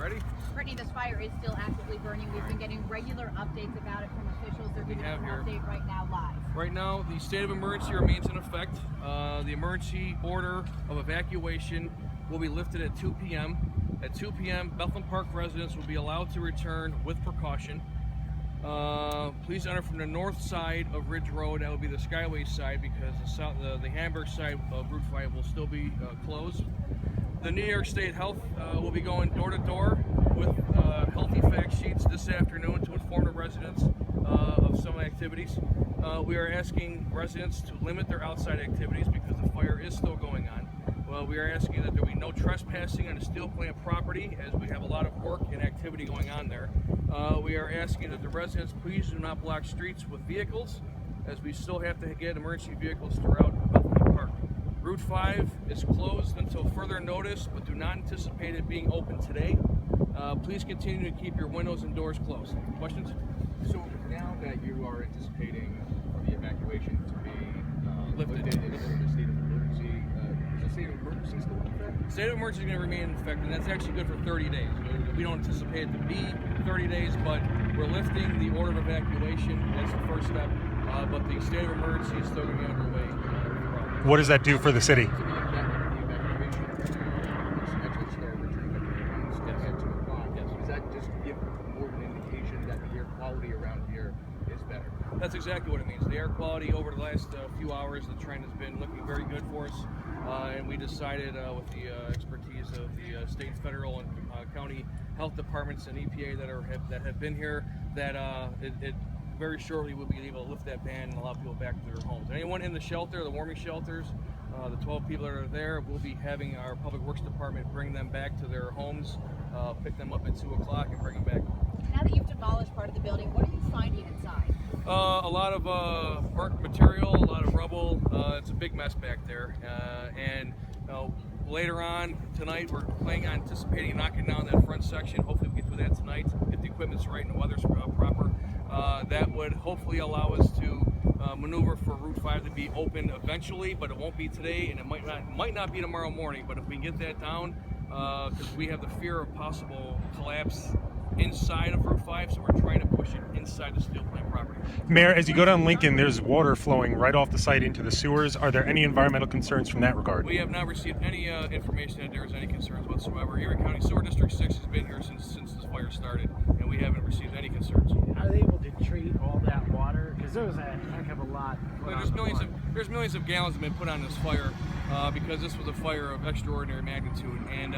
ready? Brittany, this fire is still actively burning. We've been getting regular updates about it from officials. They're giving us an update right now live. Right now, the state of emergency remains in effect. The emergency order of evacuation will be lifted at 2 p.m. At 2 p.m., Bethlehem Park residents will be allowed to return with precaution. Please enter from the north side of Ridge Road. That will be the Skyway side, because the Hamburg side of Route 5 will still be closed. The New York State Health will be going door to door with healthy fact sheets this afternoon to inform the residents of some activities. We are asking residents to limit their outside activities because the fire is still going on. Well, we are asking that there be no trespassing on the steel plant property, as we have a lot of work and activity going on there. We are asking that the residents please do not block streets with vehicles, as we still have to get emergency vehicles throughout Bethlehem Park. Route 5 is closed until further notice, but do not anticipate it being open today. Please continue to keep your windows and doors closed. Questions? So now that you are anticipating for the evacuation to be lifted in the state of emergency, is the state of emergency still in effect? State of emergency is going to remain in effect, and that's actually good for 30 days. We don't anticipate it to be 30 days, but we're lifting the order of evacuation. That's the first step, but the state of emergency is still going to be underway. What does that do for the city? Does that just give more of an indication that the air quality around here is better? That's exactly what it means. The air quality over the last few hours, the trend has been looking very good for us, and we decided with the expertise of the state, federal, and county health departments and EPA that have been here, that it very shortly we'll be able to lift that ban and allow people back to their homes. Anyone in the shelter, the warming shelters, the 12 people that are there, we'll be having our public works department bring them back to their homes, pick them up at 2 o'clock and bring them back. Now that you've demolished part of the building, what are you finding inside? A lot of burnt material, a lot of rubble. It's a big mess back there. And later on tonight, we're planning on anticipating knocking down that front section. Hopefully we can do that tonight if the equipment's right and the weather's proper. That would hopefully allow us to maneuver for Route 5 to be open eventually, but it won't be today, and it might not be tomorrow morning. But if we can get that down, because we have the fear of possible collapse inside of Route 5, so we're trying to push it inside the steel plant property. Mayor, as you go down Lincoln, there's water flowing right off the site into the sewers. Are there any environmental concerns from that regard? We have not received any information that there is any concerns whatsoever. Erie County Sewer District 6 has been here since this fire started, and we haven't received any concerns. Are they able to treat all that water? Because there was a heck of a lot. There's millions of gallons have been put on this fire because this was a fire of extraordinary magnitude, and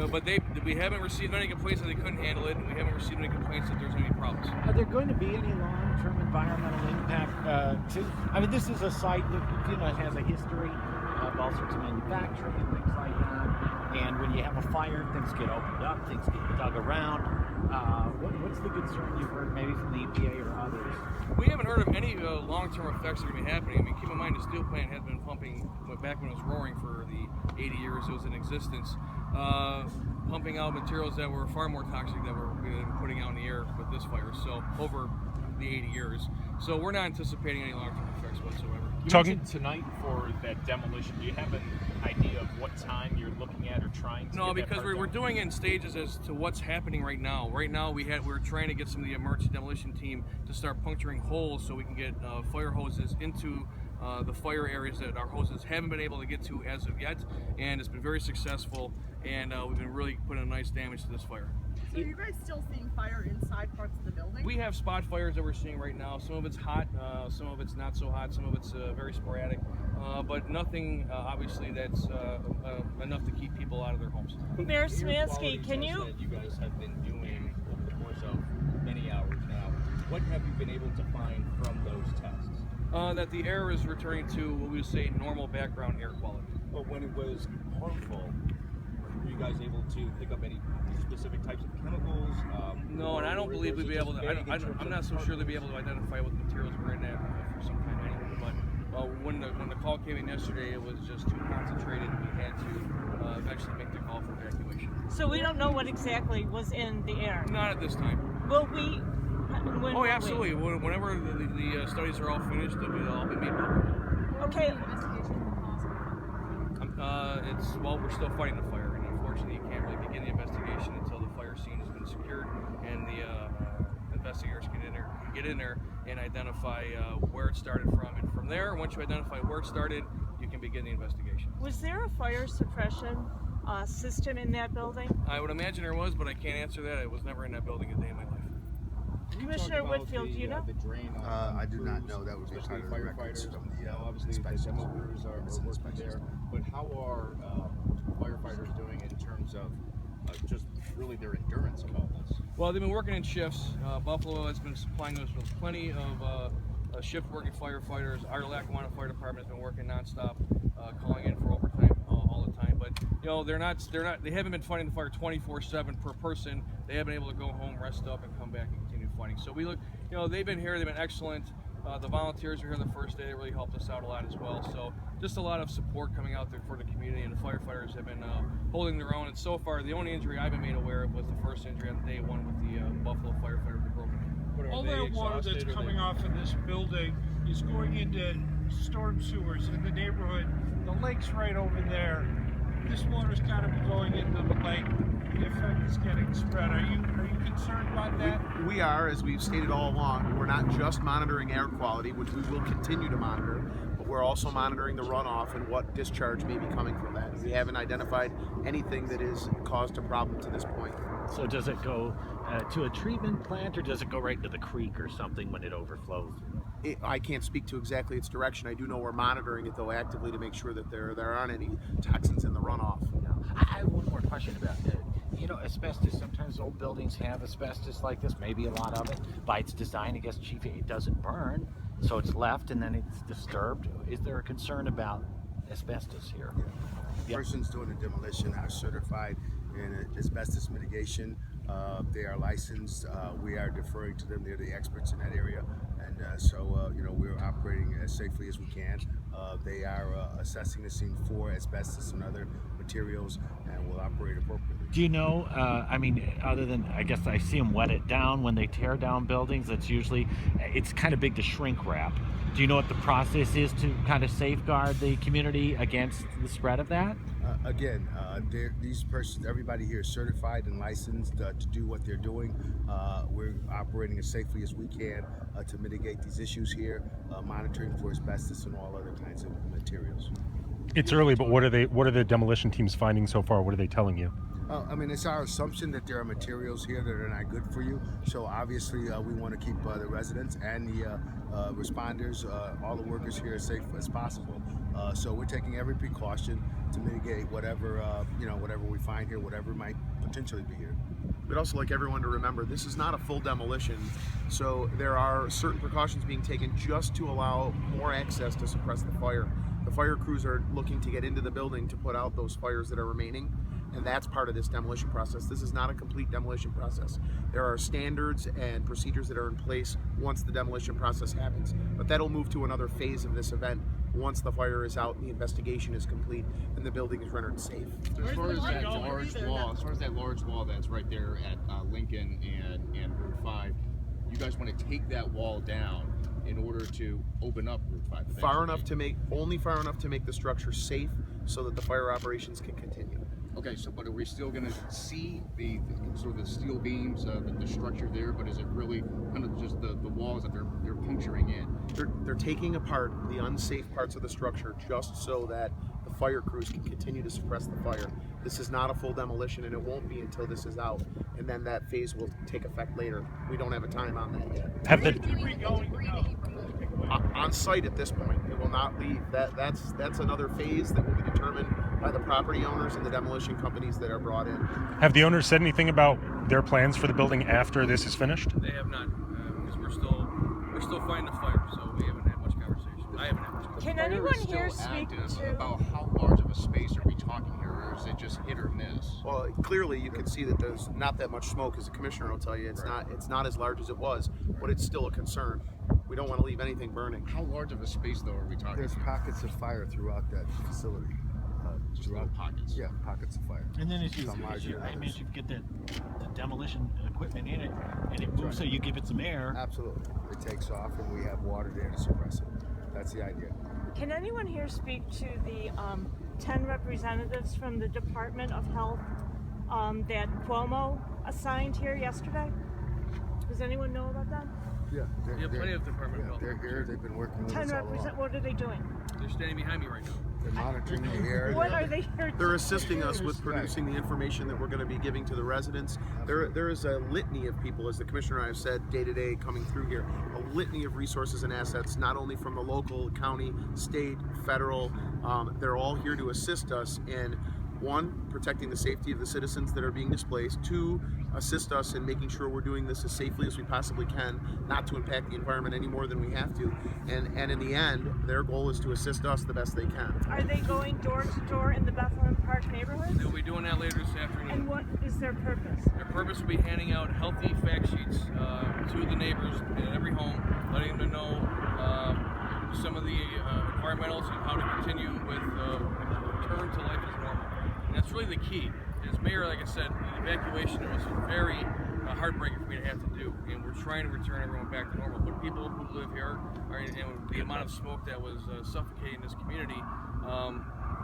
but we haven't received any complaints that they couldn't handle it, and we haven't received any complaints that there's any problems. Are there going to be any long-term environmental impact I mean, this is a site that has a history of all sorts of manufacturing and things like that. And when you have a fire, things get opened up, things get dug around. What's the concern you've heard maybe from the EPA or others? We haven't heard of any long-term effects that are going to be happening. I mean, keep in mind the steel plant has been pumping, back when it was roaring for the 80 years it was in existence, pumping out materials that were far more toxic than we're putting out in the air with this fire, so over the 80 years. So we're not anticipating any long-term effects whatsoever. You mentioned tonight for that demolition. Do you have an idea of what time you're looking at or trying to No, get because we're doing it in stages as to what's happening right now. Right now we're trying to get some of the emergency demolition team to start puncturing holes so we can get fire hoses into the fire areas that our hoses haven't been able to get to as of yet, and it's been very successful, and we've been really putting a nice damage to this fire. So are you guys still seeing fire inside parts of the building? We have spot fires that we're seeing right now. Some of it's hot, some of it's not so hot, some of it's very sporadic, but nothing obviously that's enough to keep people out of their homes. Mayor Szymanski, can you? That you guys have been doing over the course of many hours now. What have you been able to find from those tests? That the air is returning to what we would say normal background air quality. But when it was harmful, were you guys able to pick up any specific types of chemicals? No, and I don't believe we'd be able to. I'm not so sure they'd be able to identify what the materials were in that for some time anyway. But when the call came in yesterday, it was just too concentrated, and we had to eventually make the call for evacuation. So we don't know what exactly was in the air. Not at this time. Will we? Oh, absolutely. Whenever the studies are all finished, they'll all be made public. Okay. We're still fighting the fire, and unfortunately, you can't really begin the investigation until the fire get in there and identify where it started from. And from there, once you identify where it started, you can begin the investigation. Was there a fire suppression system in that building? I would imagine there was, but I can't answer that. I was never in that building a day in my life. Commissioner Whitfield, do you know? The drain I do not know. That would be especially part of the records firefighters. from the Obviously, the inspections. demolers are working there. But how are firefighters doing in terms of just really their endurance of all this? Well, they've been working in shifts. Buffalo has been supplying us with plenty of shift-working firefighters. Our Lackawanna Fire Department has been working nonstop, calling in for overtime all the time. But you know, they haven't been fighting the fire 24/7 per person. They have been able to go home, rest up, and come back and continue fighting. So we look, you know, they've been here. They've been excellent. The volunteers were here the first day. They really helped us out a lot as well. So just a lot of support coming out there for the community, and the firefighters have been holding their own. And so far, the only injury I've been made aware of was the first injury on day one with the Buffalo firefighter with the broken hand. All that water that's coming off of this building is going into storm sewers in the neighborhood. The lake's right over there. This water's got to be going into the lake. The effect is getting spread. Are you concerned about that? We are, as we've stated all along. We're not just monitoring air quality, which we will continue to monitor, but we're also monitoring the runoff and what discharge may be coming from that. We haven't identified anything that has caused a problem to this point. So does it go to a treatment plant, or does it go right into the creek or something when it overflows? I can't speak to exactly its direction. I do know we're monitoring it though actively to make sure that there aren't any toxins in the runoff. I have one more question about that. You know, asbestos, sometimes old buildings have asbestos like this, maybe a lot of it. By its design, I guess, Chief, it doesn't burn, so it's left and then it's disturbed. Is there a concern about asbestos here? The persons doing the demolition are certified in asbestos mitigation. They are licensed. We are deferring to them. They're the experts in that area. And so, you know, we're operating as safely as we can. They are assessing the scene for asbestos and other materials, and will operate appropriately. Do you know, I mean, other than, I guess I see them wet it down when they tear down buildings, it's kind of big to shrink wrap. Do you know what the process is to kind of safeguard the community against the spread of that? Again, these persons, everybody here is certified and licensed to do what they're doing. We're operating as safely as we can to mitigate these issues here, monitoring for asbestos and all other kinds of materials. It's early, but what are the demolition teams finding so far? What are they telling you? I mean, it's our assumption that there are materials here that are not good for you. So obviously, we want to keep the residents and the responders, all the workers here, as safe as possible. So we're taking every precaution to mitigate whatever whatever we find here, whatever might potentially be here. We'd also like everyone to remember this is not a full demolition, so there are certain precautions being taken just to allow more access to suppress the fire. The fire crews are looking to get into the building to put out those fires that are remaining, and that's part of this demolition process. This is not a complete demolition process. There are standards and procedures that are in place once the demolition process happens, but that'll move to another phase of this event once the fire is out and the investigation is complete and the building is rendered safe. As far as that large wall that's right there at Lincoln and Route 5, you guys want to take that wall down in order to open up Route 5? Only far enough to make the structure safe so that the fire operations can continue. Okay, so but are we still going to see the sort of the steel beams, the structure there? But is it really kind of just the walls that they're puncturing in? They're taking apart the unsafe parts of the structure just so that the fire crews can continue to suppress the fire. This is not a full demolition, and it won't be until this is out, and then that phase will take effect later. We don't have a time on that yet. On site at this point, it will not leave. That's another phase that will be determined by the property owners and the demolition companies that are brought in. Have the owners said anything about their plans for the building after this is finished? They have not, because we're still fighting the fire, so we haven't had much conversation. I haven't had much conversation. Can anyone here speak to about how large of a space are we talking here, or is it just hit or miss? Well, clearly you can see that there's not that much smoke, as the commissioner will tell you. It's not as large as it was, but it's still a concern. We don't want to leave anything burning. How large of a space, though, are we talking? There's pockets of fire throughout that facility. Just little pockets. Yeah, pockets of fire. And then as you get the demolition equipment in it, and it moves, so you give it some air. Absolutely. It takes off, and we have water there to suppress it. That's the idea. Can anyone here speak to the 10 representatives from the Department of Health that Cuomo assigned here yesterday? Does anyone know about that? Yeah, We have plenty of Department of Health. They're here. They've been working with 10 us all along. what are they doing? They're standing behind me right now. They're monitoring the air. What are they here They're to assisting us with Right. producing the information that we're going to be giving to the residents. There is a litany of people, as the commissioner and I have said, day to day coming through here. A litany of resources and assets, not only from the local, county, state, federal. They're all here to assist us in, one, protecting the safety of the citizens that are being displaced. Two, assist us in making sure we're doing this as safely as we possibly can, not to impact the environment any more than we have to. And in the end, their goal is to assist us the best they can. Are they going door to door in the Bethlehem Park neighborhood? They'll be doing that later this afternoon. And what is their purpose? Their purpose will be handing out healthy fact sheets to the neighbors in every home, letting them know some of the environmentals and how to continue with return to life as normal. And that's really the key. As mayor, like I said, the evacuation was very heartbreaking for me to have to do, and we're trying to return everyone back to normal. But people who live here, and the amount of smoke that was suffocating this community,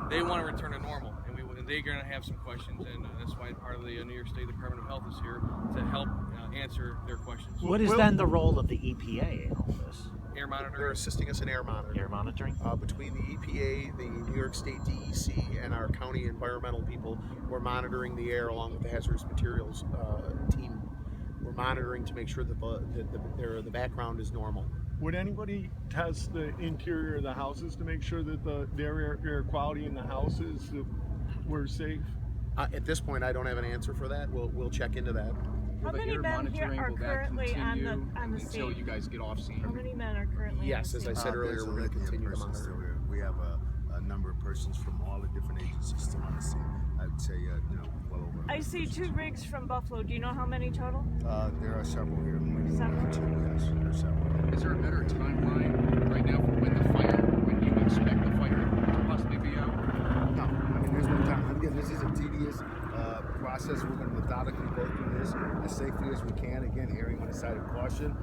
they want to return to normal, and they're going to have some questions, and that's why part of the New York State Department of Health is here to help answer their questions. What is then the role of the EPA in all this? Air monitor. They're assisting us in air monitoring. Air monitoring? Between the EPA, the New York State DEC, and our county environmental people, we're monitoring the air along with the hazardous materials team. We're monitoring to make sure that the background is normal. Would anybody test the interior of the houses to make sure that their air quality in the houses were safe? At this point, I don't have an answer for that. We'll check into that. How The many air men here monitoring, are will that currently on continue the until scene? you guys get off scene? How many men are currently Yes, on the as I scene? said earlier, There's a we're going to litany of continue to persons monitor. still here. We have a number of persons from all the different agencies still on the scene. I'd say, well over. I see 2 rigs from Buffalo. Do you know how many total? There are several here. Several. Yes, there are several. Is there a better timeline right now for when you expect the fire to possibly be out? No, I mean, there's no time. Again, this is a tedious process. We're going to methodically go through this as safely as we can. Again, erring on the side of caution.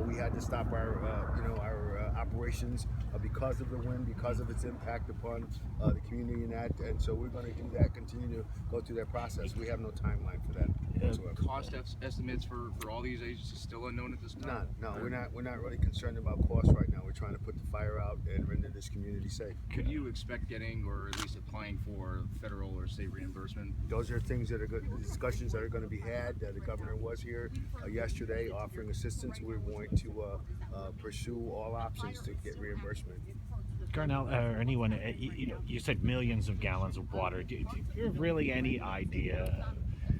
We had to stop our operations because of the wind, because of its impact upon the community and so we're going to do that. Continue to go through that process. We have no timeline for that whatsoever. Cost estimates for all these agencies still unknown at this time? No, we're not really concerned about cost right now. We're trying to put the fire out and render this community safe. Could you expect getting, or at least applying for, federal or state reimbursement? Those are things that are good, discussions that are going to be had. The governor was here yesterday offering assistance. We're going to pursue all options to get reimbursement. Garnell, or anyone, you said millions of gallons of water. Do you have really any idea?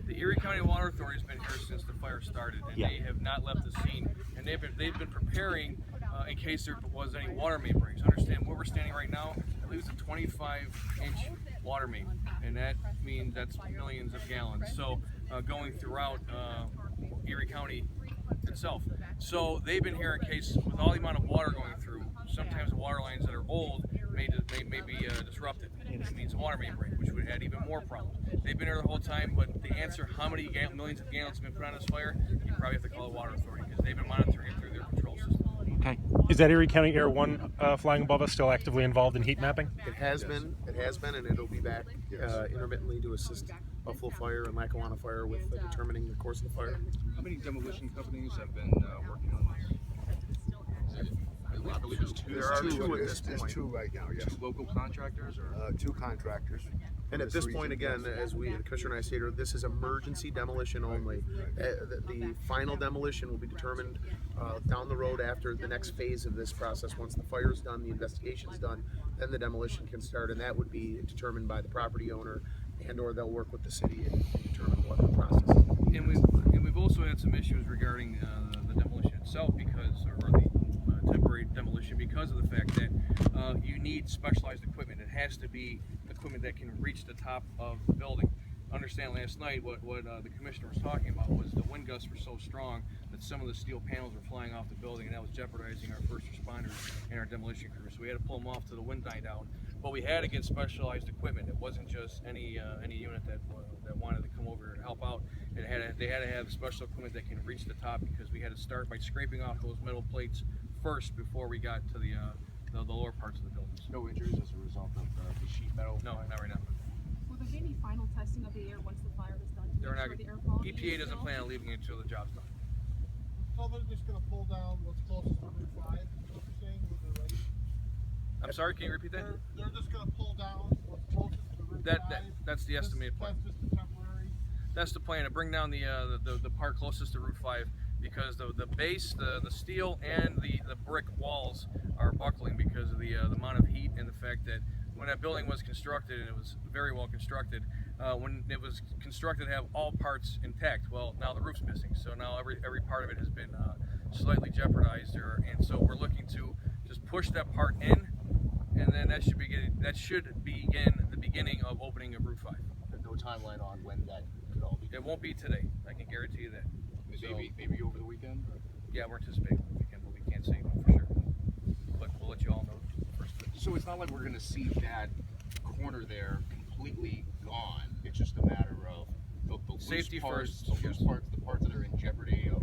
The Erie County Water Authority has been here since the fire started, and they have not left the scene. And they've been preparing in case there was any water main breaks. Understand where we're standing right now. I believe it's a 25-inch water main, and that means that's millions of gallons. So going throughout Erie County itself. So they've been here in case, with all the amount of water going through, sometimes the water lines that are old may be disrupted. It means a water main break, which would add even more problems. They've been here the whole time, but to answer how many millions of gallons have been put on this fire, you probably have to call the Water Authority because they've been monitoring it through their control system. Okay. Is that Erie County Air 1 flying above us still actively involved in heat mapping? It has been, and it'll be back intermittently to assist Buffalo Fire and Lackawanna Fire with determining the course of the fire. How many demolition companies have been working on this? I believe there's two. There are two at this There's point. 2 right now, yes. Two local contractors, or 2 contractors. And at this point, again, as the Commissioner and I stated, this is emergency demolition only. The final demolition will be determined down the road after the next phase of this process. Once the fire is done, the investigation is done, then the demolition can start, and that would be determined by the property owner, and/or they'll work with the city and determine what the process is. And we've also had some issues regarding the demolition itself or the temporary demolition because of the fact that you need specialized equipment. It has to be equipment that can reach the top of the building. Understand last night what the commissioner was talking about was the wind gusts were so strong that some of the steel panels were flying off the building, and that was jeopardizing our first responders and our demolition crews. So we had to pull them off till the wind died down. But we had to get specialized equipment. It wasn't just any unit that wanted to come over and help out. They had to have special equipment that can reach the top because we had to start by scraping off those metal plates first before we got to the lower parts of the buildings. no injuries as a result of the sheet metal? No, not right now. Will there be any final testing of the air once the fire is done? They're not. The air quality EPA is doesn't still- plan on leaving it until the job's done. So they're just gonna pull down what's closest to Route 5, is what you're saying, when they're ready? I'm sorry, can you repeat that? They're just gonna pull down what's closest to Route 5? That's the estimated plan. That's just a temporary? That's the plan, to bring down the part closest to Route 5, because the base, the steel, and the brick walls are buckling because of the amount of heat and the fact that when that building was constructed, and it was very well constructed, when it was constructed to have all parts intact, well, now the roof's missing, so now every part of it has been slightly jeopardized, and so we're looking to just push that part in, and then that should begin the beginning of opening of Route 5. There's no timeline on when that could all be. It won't be today, I can guarantee you that. Maybe over the weekend? Yeah, we're anticipating the weekend, but we can't say for sure. But we'll let you all know first. So it's not like we're going to see that corner there completely gone. It's just a matter of the Safety loose parts, first, the loose yes. parts, the parts that are in jeopardy of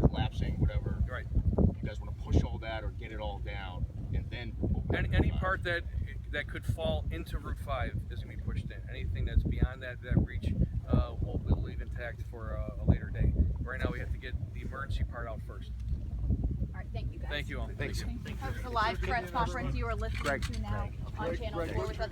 collapsing, whatever. Right. You guys want to push all that or get it all down, and then open Any Route 5. part that could fall into Route 5 is going to be pushed in. Anything that's beyond that reach, we'll leave intact for a later day. Right now, we have to get the emergency part out first. All right, thank you guys. Thank you all. Thanks. That was the live press conference you are listening to now on Channel 4 with us.